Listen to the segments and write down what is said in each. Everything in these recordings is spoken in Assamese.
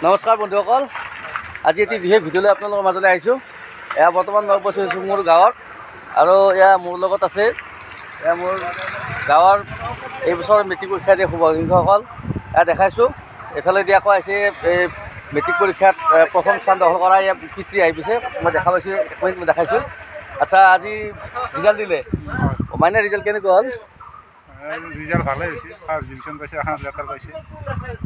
নমস্কাৰ বন্ধুসকল, আজি এটি বিশেষ ভিডিঅ'লৈ আপোনালোকৰ মাজলৈ আহিছোঁ। এয়া বৰ্তমান মই উপস্থিত হৈছোঁ মোৰ গাঁৱত, আৰু এয়া মোৰ লগত আছে এয়া মোৰ গাঁৱৰ এইবছৰ মেট্ৰিক পৰীক্ষা দিয়া শুভাকাংক্ষীসকল। এয়া দেখাইছোঁ। এইফালেদি আকৌ আহিছে এই মেট্ৰিক পৰীক্ষাত প্ৰথম স্থান দখল কৰা ইয়াৰ পিতৃ আহি পিছে মই দেখা পাইছোঁ। এক মিনিট মই দেখাইছোঁ। আচ্ছা, আজি ৰিজাল্ট দিলে, মাইনা ৰিজাল্ট কেনেকুৱা হ'ল? ৰিজাল্ট ভালেই হৈছে, ফাৰ্ষ্ট ডিভিজন পাইছে, এখন লেটাৰ পাইছে।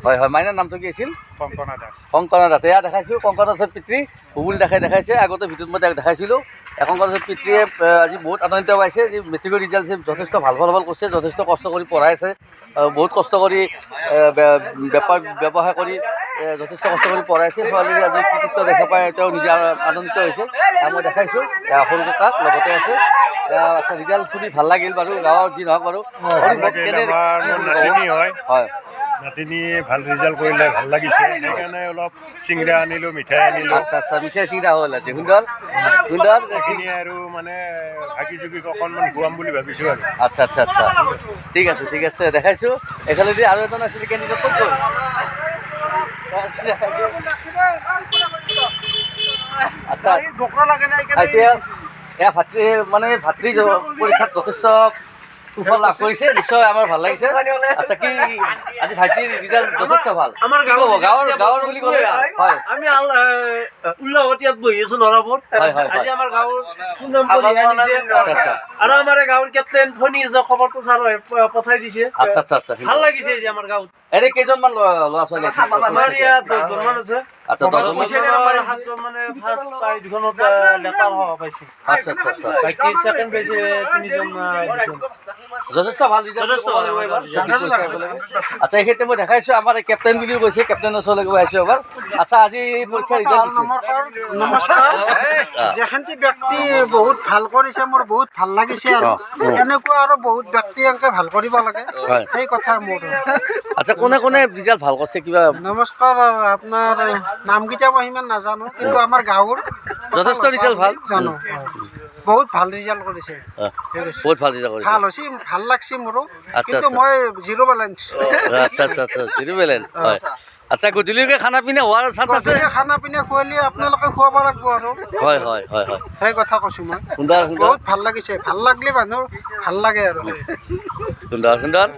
হয় হয়, মাইনাৰ নামটো কি আছিল? কংকনা দাস। কংকনা দাস। এয়া দেখাইছোঁ কংকনা দাসৰ পিতৃ ভূগোল দেখাইছে। আগতে ভিডিঅ'ত মই দেখাইছিলোঁ। কংকনা দাসৰ পিতৃয়ে আজি বহুত আনন্দিত পাইছে যে মেট্ৰিকৰ ৰিজাল্ট যথেষ্ট ভাল ফলাফল কৰিছে, যথেষ্ট কষ্ট কৰি পঢ়াইছে, বহুত কষ্ট কৰি ব্যৱসায় কৰি যথেষ্ট কষ্ট কৰি পঢ়াইছে। ছোৱালীৰ আজি কৃতিত্ব দেখা পাই তেওঁ নিজে আনন্দিত হৈছে। মই দেখাইছোঁ সৰু ককাক লগতে আছে। আচ্ছা, ৰিজাল্ট শুনি ভাল লাগিল বাৰু। গাঁৱৰ যি নহওক বাৰু, হয় নাতিনী ভাল ৰিজাল্ট কৰিলে ভাল লাগিছে, সেইকাৰণে অলপ চিংৰা আনিলোঁ, মিঠাই আনিলোঁ। আচ্ছা আচ্ছা, মিঠাই চিংৰা হ'ল আজি। সুন্দৰ সুন্দৰ। এইখিনি আৰু মানে ভাগি জুগি অকণমান খুৱাম বুলি ভাবিছোঁ আৰু। আচ্ছা আচ্ছা আচ্ছা, ঠিক আছে ঠিক আছে, দেখাইছোঁ। এইফালেদি আৰু এজন আছিল কেণ্ডিডেট, ক'ত গ'ল? আচ্ছা, এয়া ভাতৃ মানে ভাতৃ পৰীক্ষাত যথেষ্ট সুফল লাভ কৰিছে, নিশ্চয় আমাৰ ভাল লাগিছে। আচ্ছা, কি আজি ভাইটিৰ ৰিজাল্ট যথেষ্ট ভাল? আমাৰ গাঁৱৰ বুলি ক'লে হয়, আমি উল্লাহতীয়াত বহি আছো লৰাবোৰ। হয় হয় আজি আমাৰ গাঁৱৰ সুনাম কঢ়িয়াই আনিছে। আচ্ছা আচ্ছা, আৰু আমাৰ গাঁৱৰ কেপ্টেইন ফোন আছে, খবৰটো ছাৰ পঠাই দিছে। আচ্ছা আচ্ছা আচ্ছা, ভাল লাগিছে যে আমাৰ গাঁৱত। এনে কেইজনমান ল'ৰা ছোৱালী আছে? আমাৰ ইয়াত 10জন মান আছে। আচ্ছা, 10জন। 7জন মানে ফাৰ্ষ্ট পাই, দুখনত লেটাৰ পাইছে। আচ্ছা আচ্ছা আচ্ছা, বাকী ছেকেণ্ড পাইছে 3জন। যথেষ্ট ভাল ৰিজাল্ট। আচ্ছা, এইক্ষেত্ৰত মই দেখাইছোঁ আমাৰ কেপ্টেইন বুলিও কৈছে, কেপ্টেইনৰ ওচৰলৈ গৈ আহিছোঁ এবাৰ। আচ্ছা, আজি পৰীক্ষা ৰিজাল্ট নমস্কাৰ। যেখানটি ব্যক্তি বহুত ভাল কৰিছে, মোৰ বহুত ভাল লাগিছে। আৰু এনেকুৱা আৰু বহুত ব্যক্তি এনেকৈ ভাল কৰিব লাগে, সেই কথা মোৰ। আচ্ছা, কোনে কোনে ৰিজাল্ট ভাল কৰিছে কিবা? নমস্কাৰ। আপোনাৰ নামকেইটা মই সিমান নাজানো, কিন্তু আমাৰ গাঁৱৰ যথেষ্ট ৰিজাল্ট ভাল জানো। বহুত ভাল ৰিজাল্ট কৰিছে, বহুত ভাল ৰিজাল্ট কৰিছে। ভাল হৈছে, ভাল লাগছে মোৰো। আচ্ছা কিন্তু মই জিৰ' বেলেঞ্চ। আচ্ছা আচ্ছা আচ্ছা, জিৰ' বেলেঞ্চ। হয়। আচ্ছা, গধূলিলৈকে খানা পিনা হোৱাৰ চান্স আছে? খানা পিনা খুৱালে আপোনালোকে খুৱাব লাগিব আৰু। হয় হয় হয় হয়, সেই কথা কৈছোঁ মই। সুন্দৰ সুন্দৰ, বহুত ভাল লাগিছে। ভাল লাগিলে মানুহ ভাল লাগে আৰু। সুন্দৰ সুন্দৰ।